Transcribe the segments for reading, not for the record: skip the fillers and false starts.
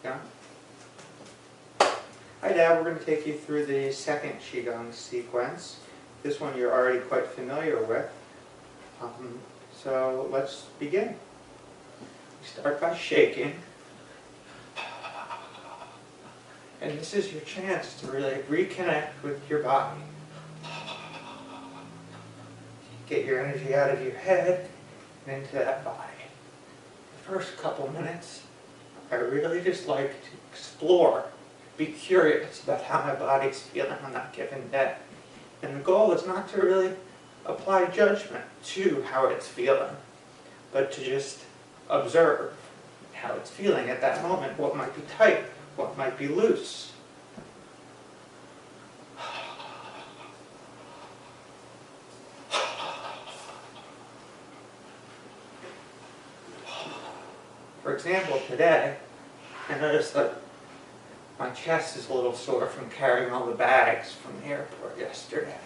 Yeah. Hi Dad, we're going to take you through the second Qigong sequence. This one you're already quite familiar with. So let's begin. We start by shaking. And this is your chance to really reconnect with your body. Get your energy out of your head and into that body. The first couple minutes, I really just like to explore, be curious about how my body's feeling on that given day. And the goal is not to really apply judgment to how it's feeling, but to just observe how it's feeling at that moment, what might be tight, what might be loose. For example, today, I noticed that my chest is a little sore from carrying all the bags from the airport yesterday.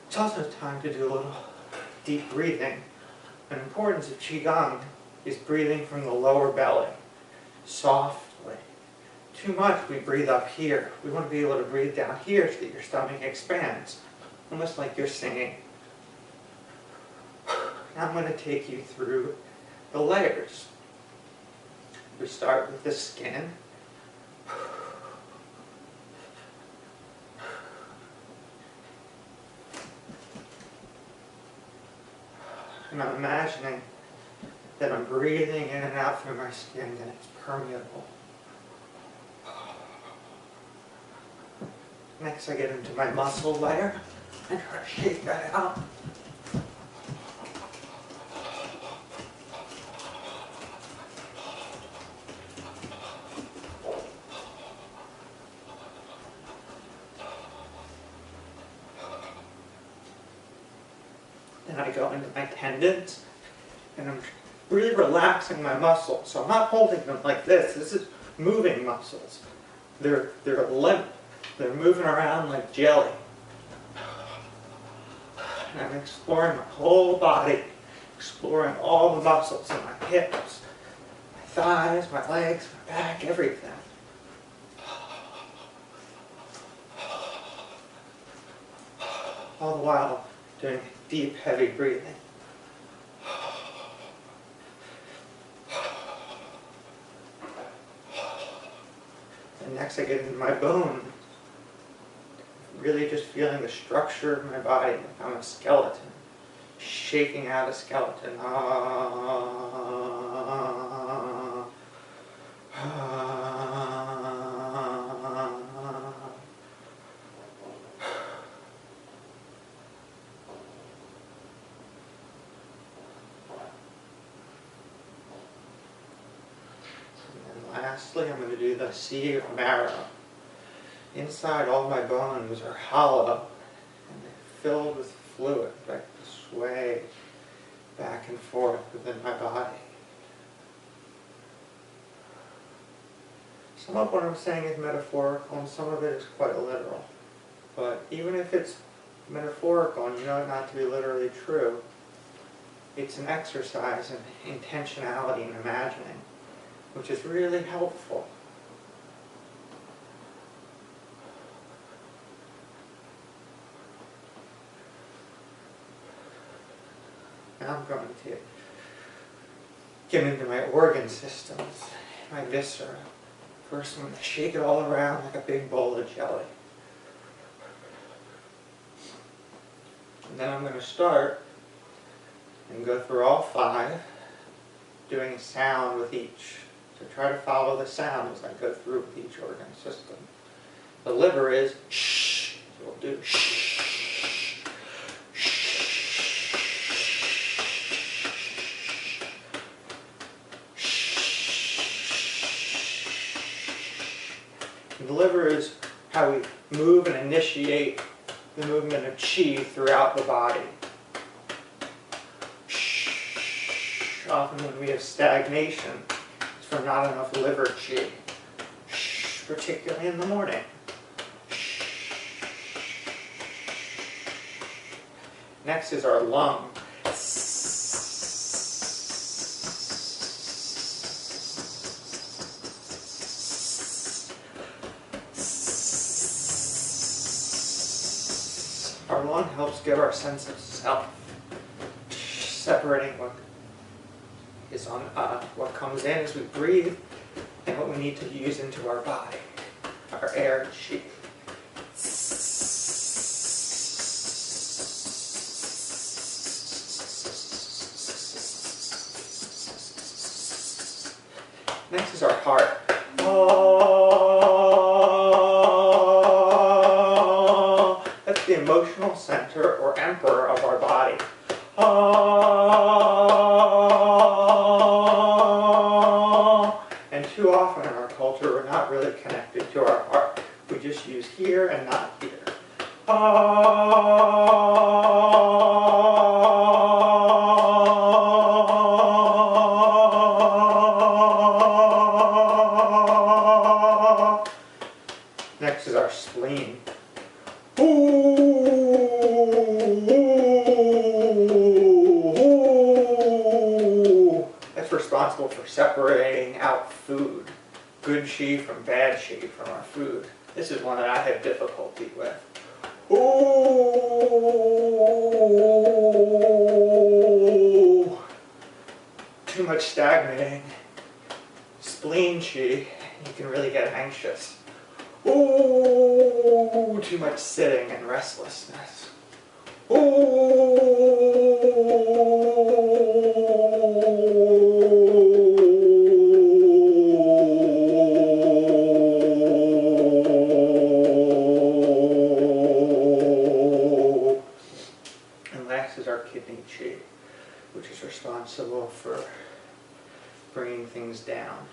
It's also time to do a little deep breathing. An importance of Qigong is breathing from the lower belly, softly. Too much, we breathe up here. We want to be able to breathe down here so that your stomach expands, almost like you're singing. Now I'm going to take you through the layers. We start with the skin. And I'm imagining that I'm breathing in and out through my skin and it's permeable. Next I get into my muscle layer and try to shake that out. Then I go into my tendons, and I'm really relaxing my muscles. So I'm not holding them like this. This is moving muscles. They're limp. They're moving around like jelly. And I'm exploring my whole body, exploring all the muscles in my hips, my thighs, my legs, my back, everything. All the while doing deep, heavy breathing. And next I get into my bones. Really just feeling the structure of my body, like I'm a skeleton. Shaking out a skeleton. Lastly, I'm going to do the sea of marrow. Inside, all my bones are hollow and they're filled with fluid that sway back and forth within my body. Some of what I'm saying is metaphorical and some of it is quite literal. But even if it's metaphorical and you know it not to be literally true, it's an exercise in intentionality and imagining, which is really helpful. Now I'm going to get into my organ systems, my viscera. First I'm going to shake it all around like a big bowl of jelly. And then I'm going to start and go through all 5, doing a sound with each. So try to follow the sound as I go through with each organ system. The liver is shh. So we'll do shh. The liver is how we move and initiate the movement of qi throughout the body. Often when we have stagnation, it's from not enough liver qi, particularly in the morning. Next is our lung. tongue helps give our sense of self, separating what is on what comes in as we breathe and what we need to use into our body, our air and chi. Next is our heart. That's the emotional center or emperor of our body. And too often in our culture we're not really connected to our heart. We just use here and not here. Next is our spleen. That's responsible for separating out food, good chi from bad chi from our food. This is one that I have difficulty with. Too much stagnating spleen chi, you can really get anxious. Too much sitting and restlessness. And last is our kidney chi, which is responsible for bringing things down.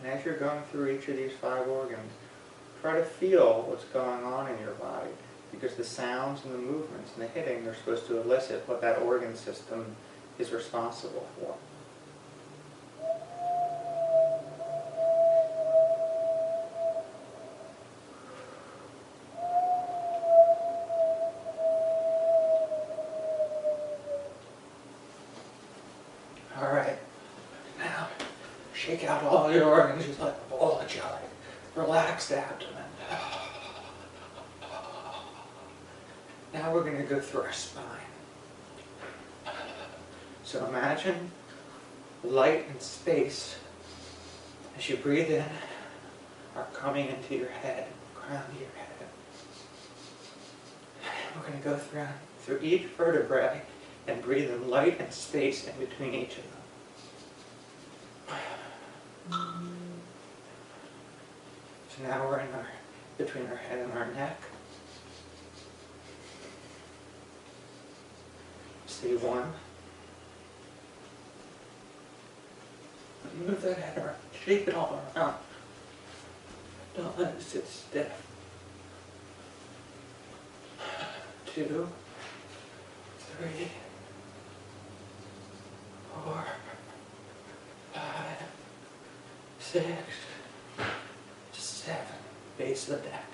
And as you're going through each of these 5 organs, try to feel what's going on in your body, because the sounds and the movements and the hitting are supposed to elicit what that organ system is responsible for. All right, now shake out all your organs just like a ball of jelly. Relax the abdomen. Now we're going to go through our spine. So imagine light and space as you breathe in are coming into your head, crown of your head. We're going to go through each vertebrae and breathe in light and space in between each of them. So now we're between our head and our neck. Say 1. Move that head around. Shake it all around. Don't let it sit stiff. 2, 3, 4, 5, 6, 7. Base of the neck.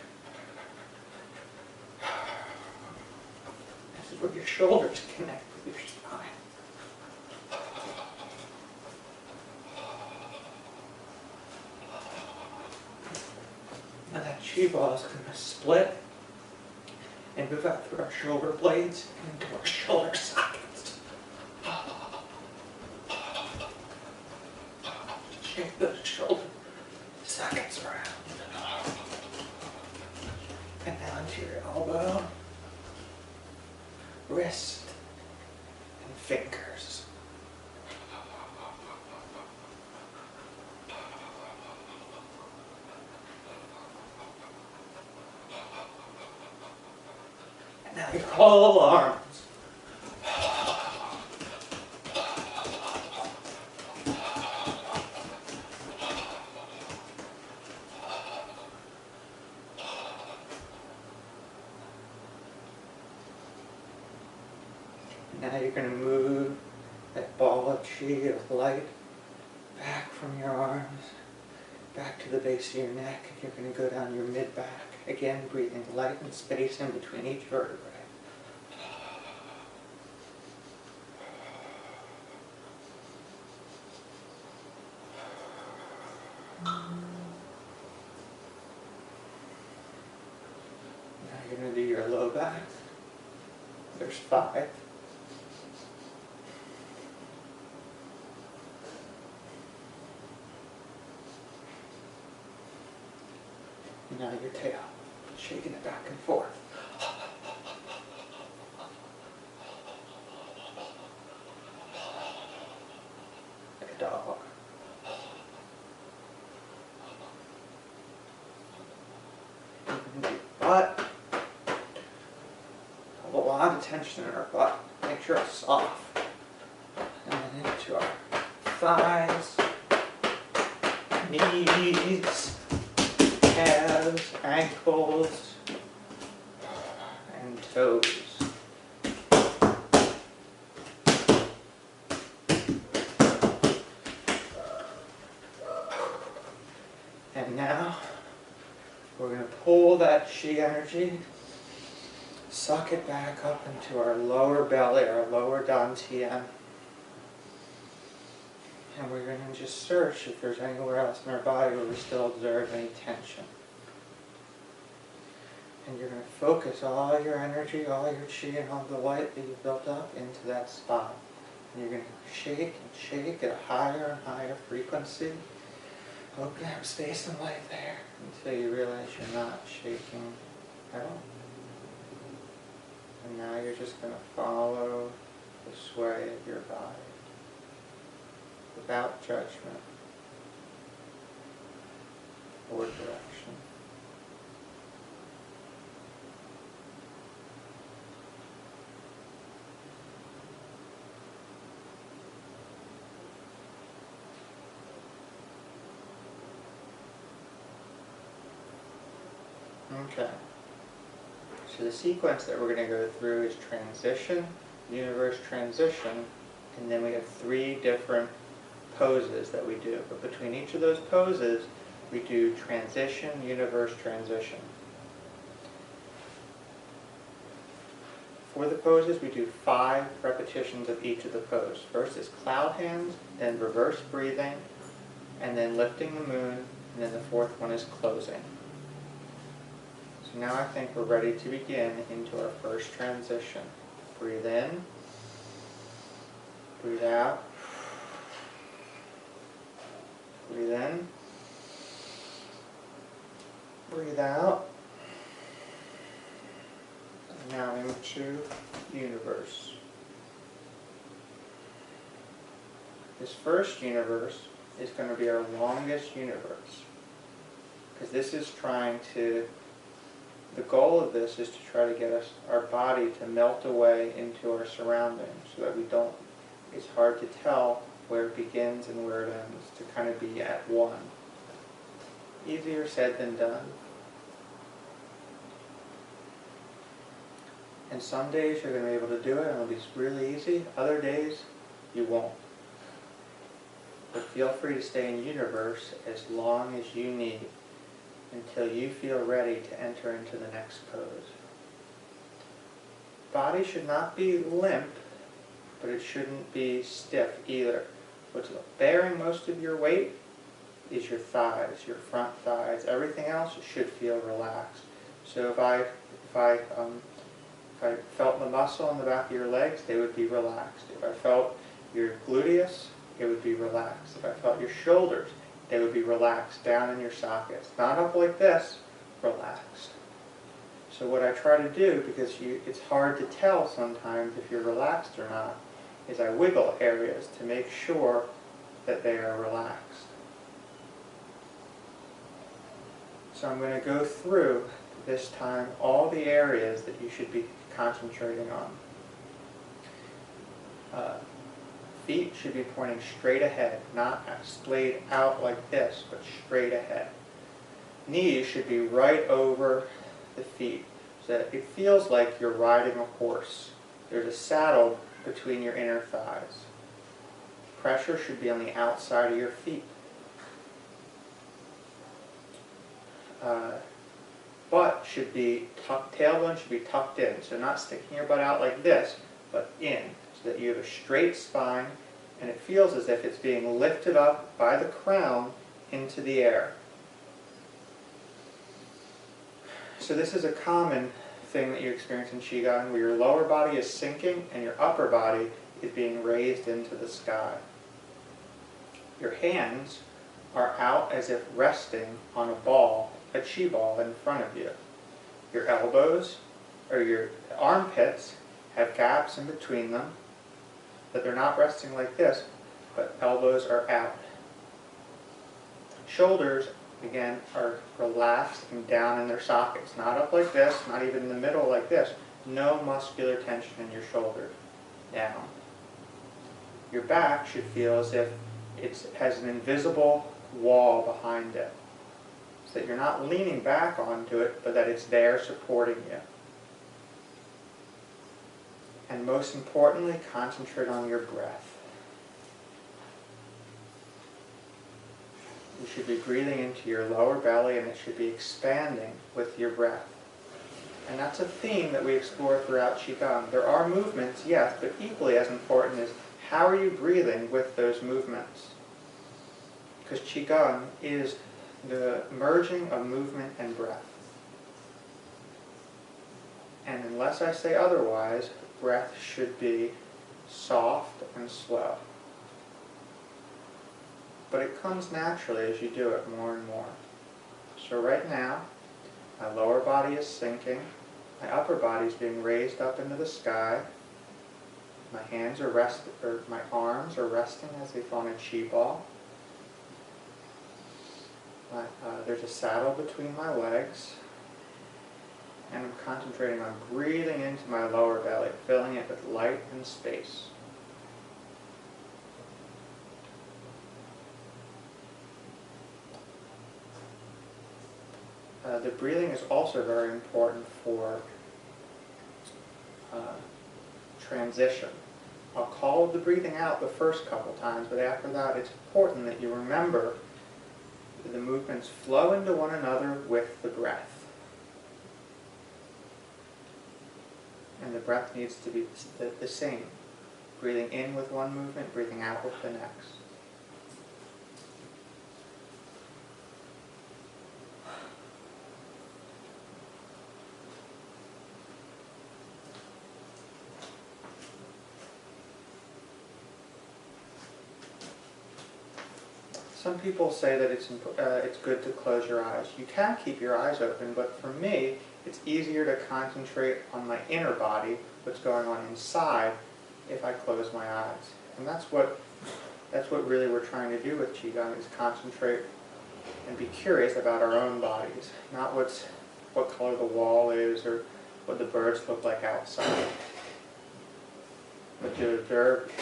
This is where your shoulders connect with your spine. Now that chi ball is going to split and move out through our shoulder blades and into our shoulder sockets. Shake those shoulder sockets around. And down to your elbow, wrist, and fingers. And now your whole arms. Now you're going to move that ball of chi, of light, back from your arms, back to the base of your neck. You're going to go down your mid-back. Again, breathing light and space in between each vertebrae. you're going to do your low back. There's 5. And now your tail, shaking it back and forth. Like a dog. Butt. A lot of tension in our butt. Make sure it's soft. And then into our thighs, knees, calves, ankles, and toes. And now we're going to pull that chi energy, suck it back up into our lower belly, our lower dantian. And we're going to just search if there's anywhere else in our body where we still observe any tension. And you're going to focus all your energy, all your chi, and all the light that you've built up into that spot. And you're going to shake and shake at a higher and higher frequency. Open up space and light there until you realize you're not shaking at all. And now you're just going to follow the sway of your body without judgment or direction. Okay. So the sequence that we're going to go through is transition, universe transition, and then we have 3 different poses that we do. But between each of those poses, we do transition, universe, transition. For the poses, we do 5 repetitions of each of the poses. First is cloud hands, then reverse breathing, and then lifting the moon, and then the 4th one is closing. So now I think we're ready to begin into our first transition. Breathe in, breathe out, breathe in, breathe out. And now into universe. This first universe is going to be our longest universe, because this is trying to, the goal of this is to try to get us, our body to melt away into our surroundings so that we don't, it's hard to tell where it begins and where it ends, to kind of be at one. Easier said than done. And some days you're going to be able to do it and it'll be really easy. Other days you won't. But feel free to stay in universe as long as you need until you feel ready to enter into the next pose. Body should not be limp, but it shouldn't be stiff either. What's bearing most of your weight is your thighs, your front thighs. Everything else should feel relaxed. So if I felt the muscle on the back of your legs, they would be relaxed. If I felt your gluteus, it would be relaxed. If I felt your shoulders, they would be relaxed down in your sockets. Not up like this, relaxed. So what I try to do, because it's hard to tell sometimes if you're relaxed or not, is I wiggle areas to make sure that they are relaxed. So I'm going to go through this time all the areas that you should be concentrating on. Feet should be pointing straight ahead, not splayed out like this, but straight ahead. Knees should be right over the feet, so that it feels like you're riding a horse. There's a saddle between your inner thighs. Pressure should be on the outside of your feet. Butt should be tucked, tailbone should be tucked in, so not sticking your butt out like this, but in, so that you have a straight spine, and it feels as if it's being lifted up by the crown into the air. So this is a common thing that you experience in Qigong, where your lower body is sinking and your upper body is being raised into the sky. Your hands are out as if resting on a ball, a Qi ball in front of you. Your elbows, or your armpits, have gaps in between them, but they're not resting like this, but elbows are out. Shoulders, again, are relaxed and down in their sockets, not up like this, not even in the middle like this. No muscular tension in your shoulders. Down. Your back should feel as if it has an invisible wall behind it, so that you're not leaning back onto it, but that it's there supporting you. And most importantly, concentrate on your breath. You should be breathing into your lower belly, and it should be expanding with your breath. And that's a theme that we explore throughout Qigong. There are movements, yes, but equally as important is how are you breathing with those movements? Because Qigong is the merging of movement and breath. And unless I say otherwise, breath should be soft and slow. But it comes naturally as you do it more and more. So right now, my lower body is sinking, my upper body is being raised up into the sky, my hands are my arms are resting as if on a Qi ball. There's a saddle between my legs, and I'm concentrating on breathing into my lower belly, filling it with light and space. The breathing is also very important for transition. I'll call the breathing out the first couple times, but after that it's important that you remember that the movements flow into one another with the breath. And the breath needs to be the same. Breathing in with one movement, breathing out with the next. Some people say that it's good to close your eyes. You can keep your eyes open, but for me, it's easier to concentrate on my inner body, what's going on inside, if I close my eyes. And that's what really we're trying to do with Qigong, is concentrate and be curious about our own bodies, not what color the wall is or what the birds look like outside, but to observe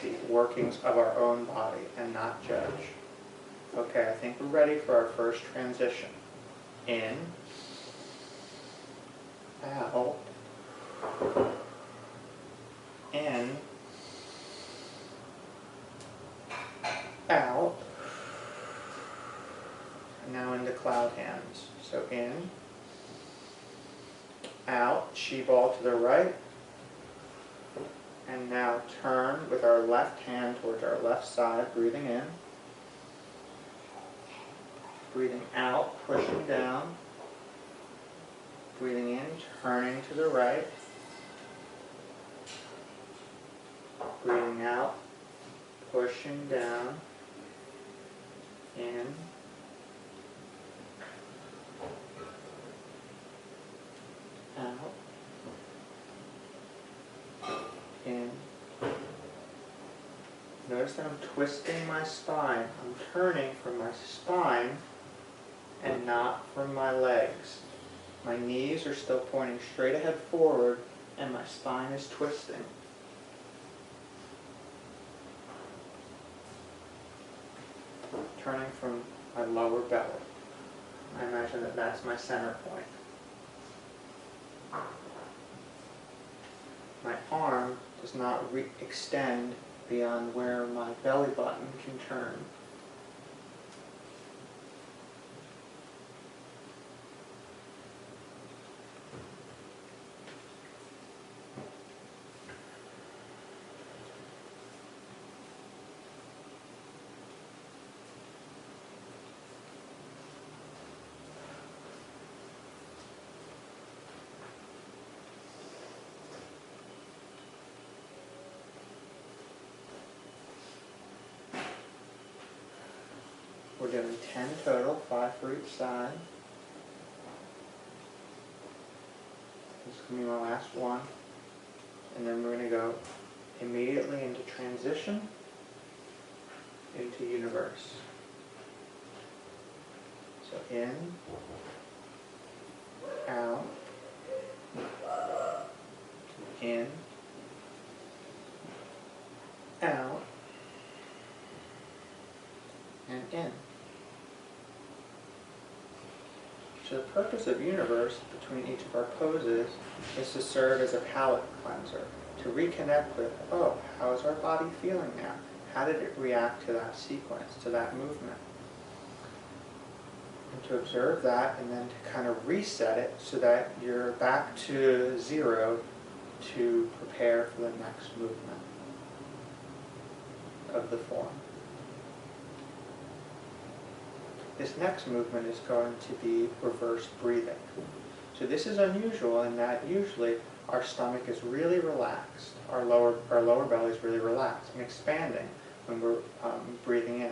the workings of our own body and not judge. Okay, I think we're ready for our first transition. In, out, in, out, and now into cloud hands. So in, out, Qi ball to the right, and now turn with our left hand towards our left side, breathing in. Breathing out, pushing down. Breathing in, turning to the right. Breathing out, pushing down. In. Out. In. Notice that I'm twisting my spine. I'm turning from my spine and not from my legs. My knees are still pointing straight ahead forward, and my spine is twisting. Turning from my lower belly. I imagine that that's my center point. My arm does not extend beyond where my belly button can turn. we're doing 10 total, 5 for each side. This is going to be my last one. And then we're going to go immediately into transition, into universe. So in, out, in, out, and in. So the purpose of universe between each of our poses is to serve as a palate cleanser, to reconnect with, oh, how is our body feeling now? How did it react to that sequence, to that movement? And to observe that and then to kind of reset it so that you're back to zero to prepare for the next movement of the form. This next movement is going to be reverse breathing. So this is unusual in that usually our stomach is really relaxed, our lower belly is really relaxed and expanding when we're breathing in.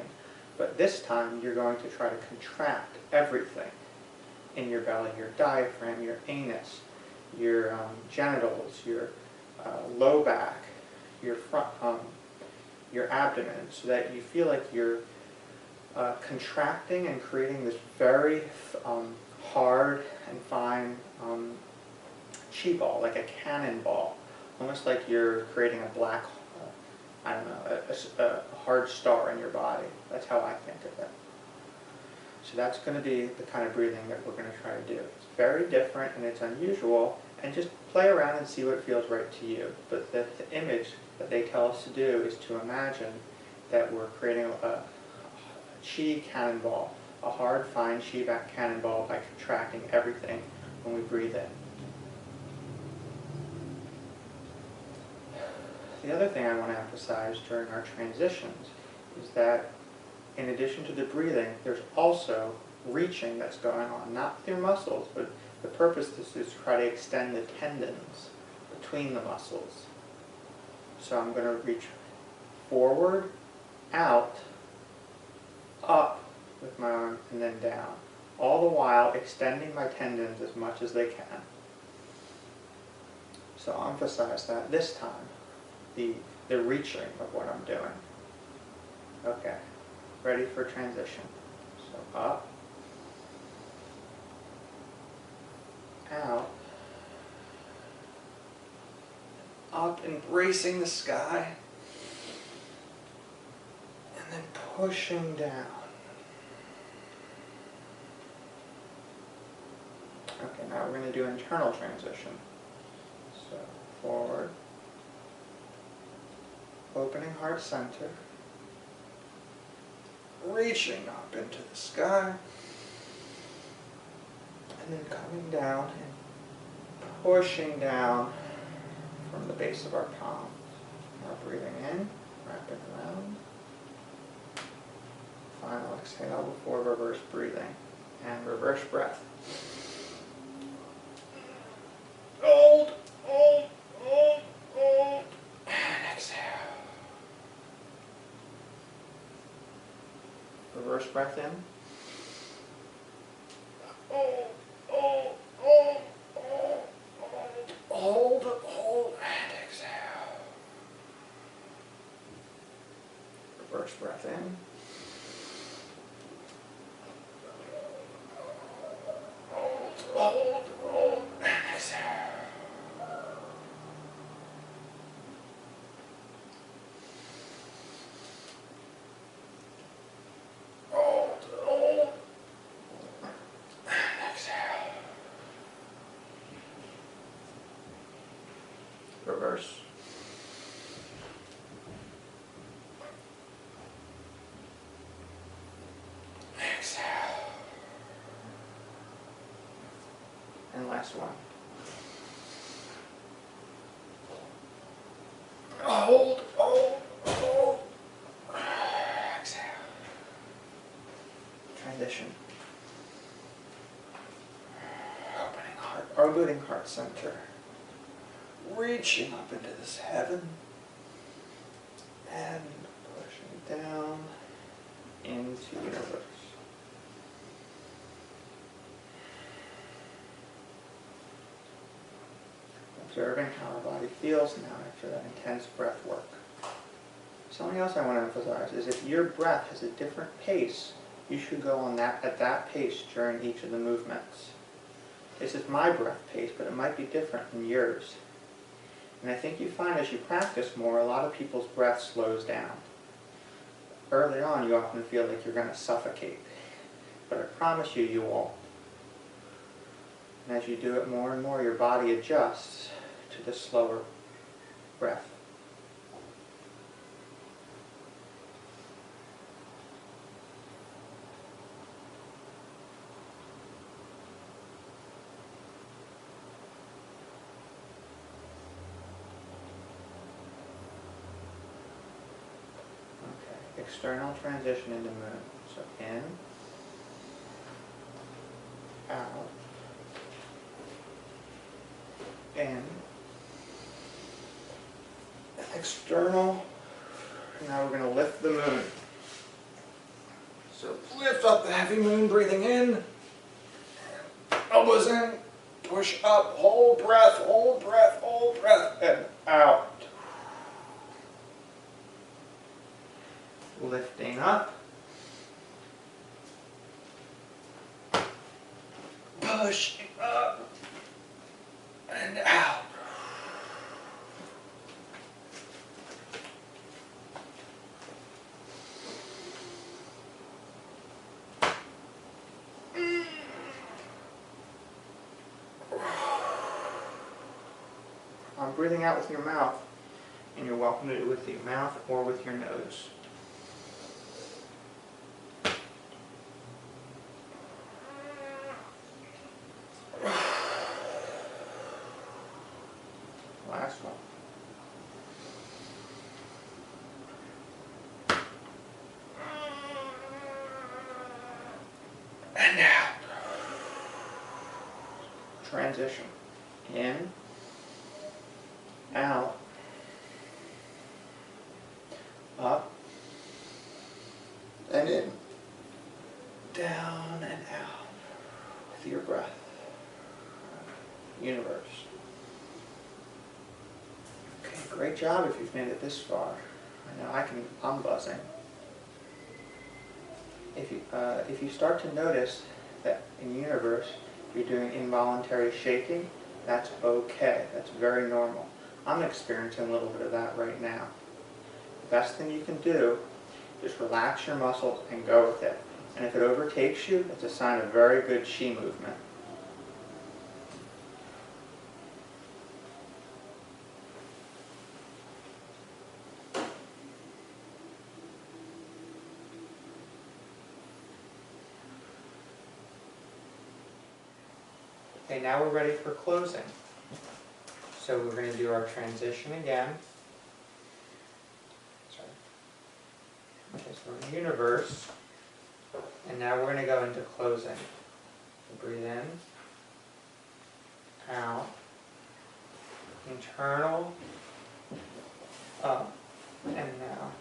But this time you're going to try to contract everything in your belly, your diaphragm, your anus, your genitals, your low back, your front, your abdomen, so that you feel like you're contracting and creating this very hard and fine chi ball, like a cannonball, almost like you're creating a black, I don't know, a hard star in your body. That's how I think of it. So that's going to be the kind of breathing that we're going to try to do. It's very different and it's unusual, and just play around and see what feels right to you. But the image that they tell us to do is to imagine that we're creating a chi cannonball, a hard, fine chi back cannonball by contracting everything when we breathe in. The other thing I want to emphasize during our transitions is that in addition to the breathing, there's also reaching that's going on, not with your muscles, but the purpose is to try to extend the tendons between the muscles. So I'm going to reach forward, out, up with my arm, and then down, all the while extending my tendons as much as they can. So I'll emphasize that this time, the reaching of what I'm doing. Okay, ready for transition. So up, out, up, embracing the sky, and then pushing down. Okay, now we're going to do internal transition. So forward, opening heart center, reaching up into the sky, and then coming down and pushing down from the base of our palms. Now breathing in, wrapping around. Final exhale before reverse breathing and reverse breath. Hold, hold, hold, hold, and exhale. Reverse breath in. Hold, hold, hold, hold, hold, hold, and exhale. Reverse breath in. Hold, hold, and exhale. Hold, hold, and exhale. Reverse. Exhale. And last one. Hold, hold, hold. Exhale. Transition. Opening heart center. Reaching up into this heaven. And pushing down into universe. observing how our body feels now after that intense breath work. Something else I want to emphasize is if your breath has a different pace, you should go on at that pace during each of the movements. This is my breath pace, but it might be different than yours. And I think you find as you practice more, a lot of people's breath slows down. Early on, you often feel like you're going to suffocate, but I promise you, you won't. And as you do it more and more, your body adjusts to the slower breath. Okay, external transition into moon. So in, out, in, external. Now we're going to lift the moon. So lift up the heavy moon, breathing in, elbows in, push up, hold breath, and out. Lifting up, pushing up, and out. I'm breathing out with your mouth, and you're welcome to do it with your mouth or with your nose. Last one. And out. Transition. In, out, up, and in, down and out with your breath. Universe. Okay, great job if you've made it this far. I know I'm buzzing. If you start to notice that in universe you're doing involuntary shaking, that's okay. That's very normal. I'm experiencing a little bit of that right now. The best thing you can do is relax your muscles and go with it. And if it overtakes you, it's a sign of very good chi movement. Okay, now we're ready for closing. So we're going to do our transition again. Sorry. Okay, so we're in the universe. And now we're going to go into closing. So breathe in, out, internal, up, and now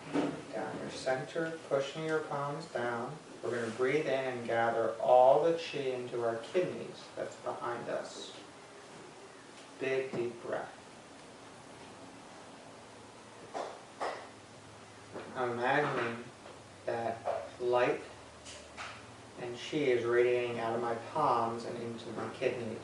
down your center, pushing your palms down. We're going to breathe in and gather all the chi into our kidneys that's behind us. Big, deep breath. I'm imagining that light and chi is radiating out of my palms and into my kidneys.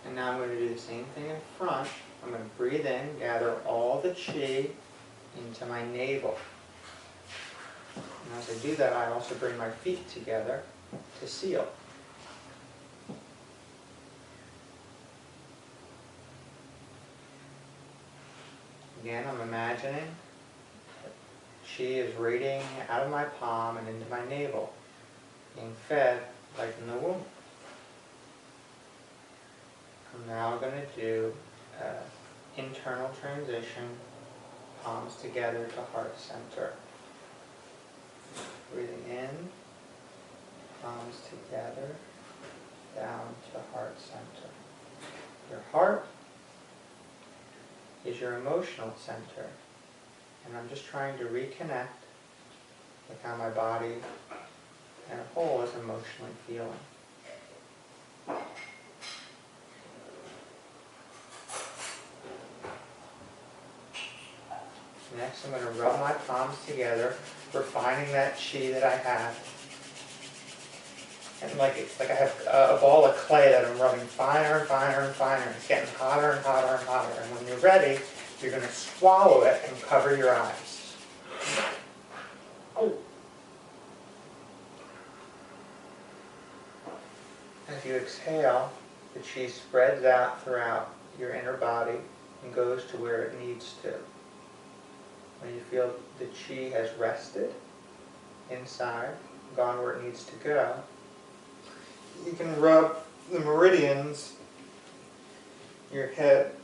And now I'm going to do the same thing in front. I'm going to breathe in, gather all the chi into my navel. And as I do that, I also bring my feet together to seal. Again, I'm imagining that chi is radiating out of my palm and into my navel, being fed like in the womb. I'm now going to do internal transition, palms together to heart center. Breathing in, palms together, down to heart center. Your heart is your emotional center, and I'm just trying to reconnect with how my body and whole is emotionally feeling. Next, I'm going to rub my palms together, refining that chi that I have. And it's like I have a ball of clay that I'm rubbing finer and finer and finer. It's getting hotter and hotter and hotter. And when you're ready, you're going to swallow it and cover your eyes. As you exhale, the chi spreads out throughout your inner body and goes to where it needs to. When you feel the chi has rested inside, gone where it needs to go, you can rub the meridians, your head,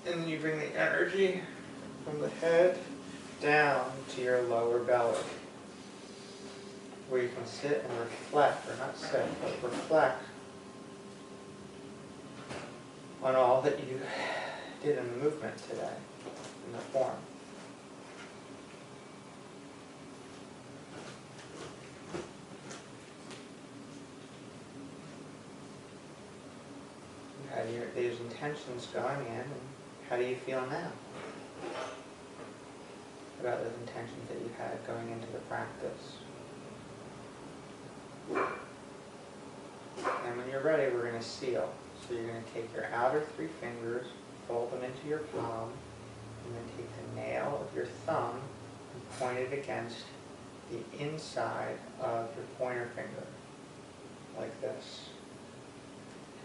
and then you bring the energy from the head down to your lower belly, where you can sit and reflect, or not sit, but reflect on all that you did in the movement today, in the form. You had these intentions going in, and how do you feel now about those intentions that you had going into the practice? And when you're ready, we're going to seal. So you're going to take your outer 3 fingers, fold them into your palm, and then take the nail of your thumb and point it against the inside of your pointer finger, like this.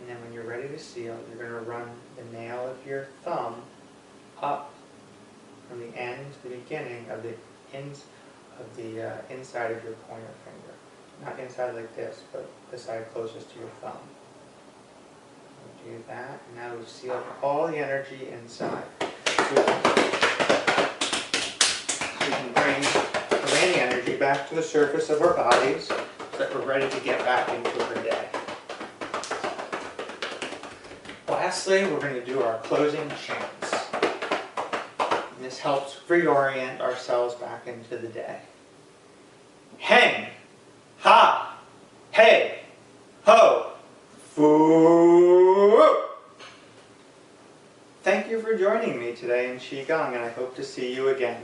And then when you're ready to seal, you're going to run the nail of your thumb up from the end to the beginning of the inside of your pointer finger. Not inside like this, but the side closest to your thumb. Do that, and now we've sealed all the energy inside. So we can bring the remaining energy back to the surface of our bodies so that we're ready to get back into our day. Lastly, we're going to do our closing chants. And this helps reorient ourselves back into the day. Hang, ha, hey, ho, foo. Thank you for joining me today in Qigong, and I hope to see you again.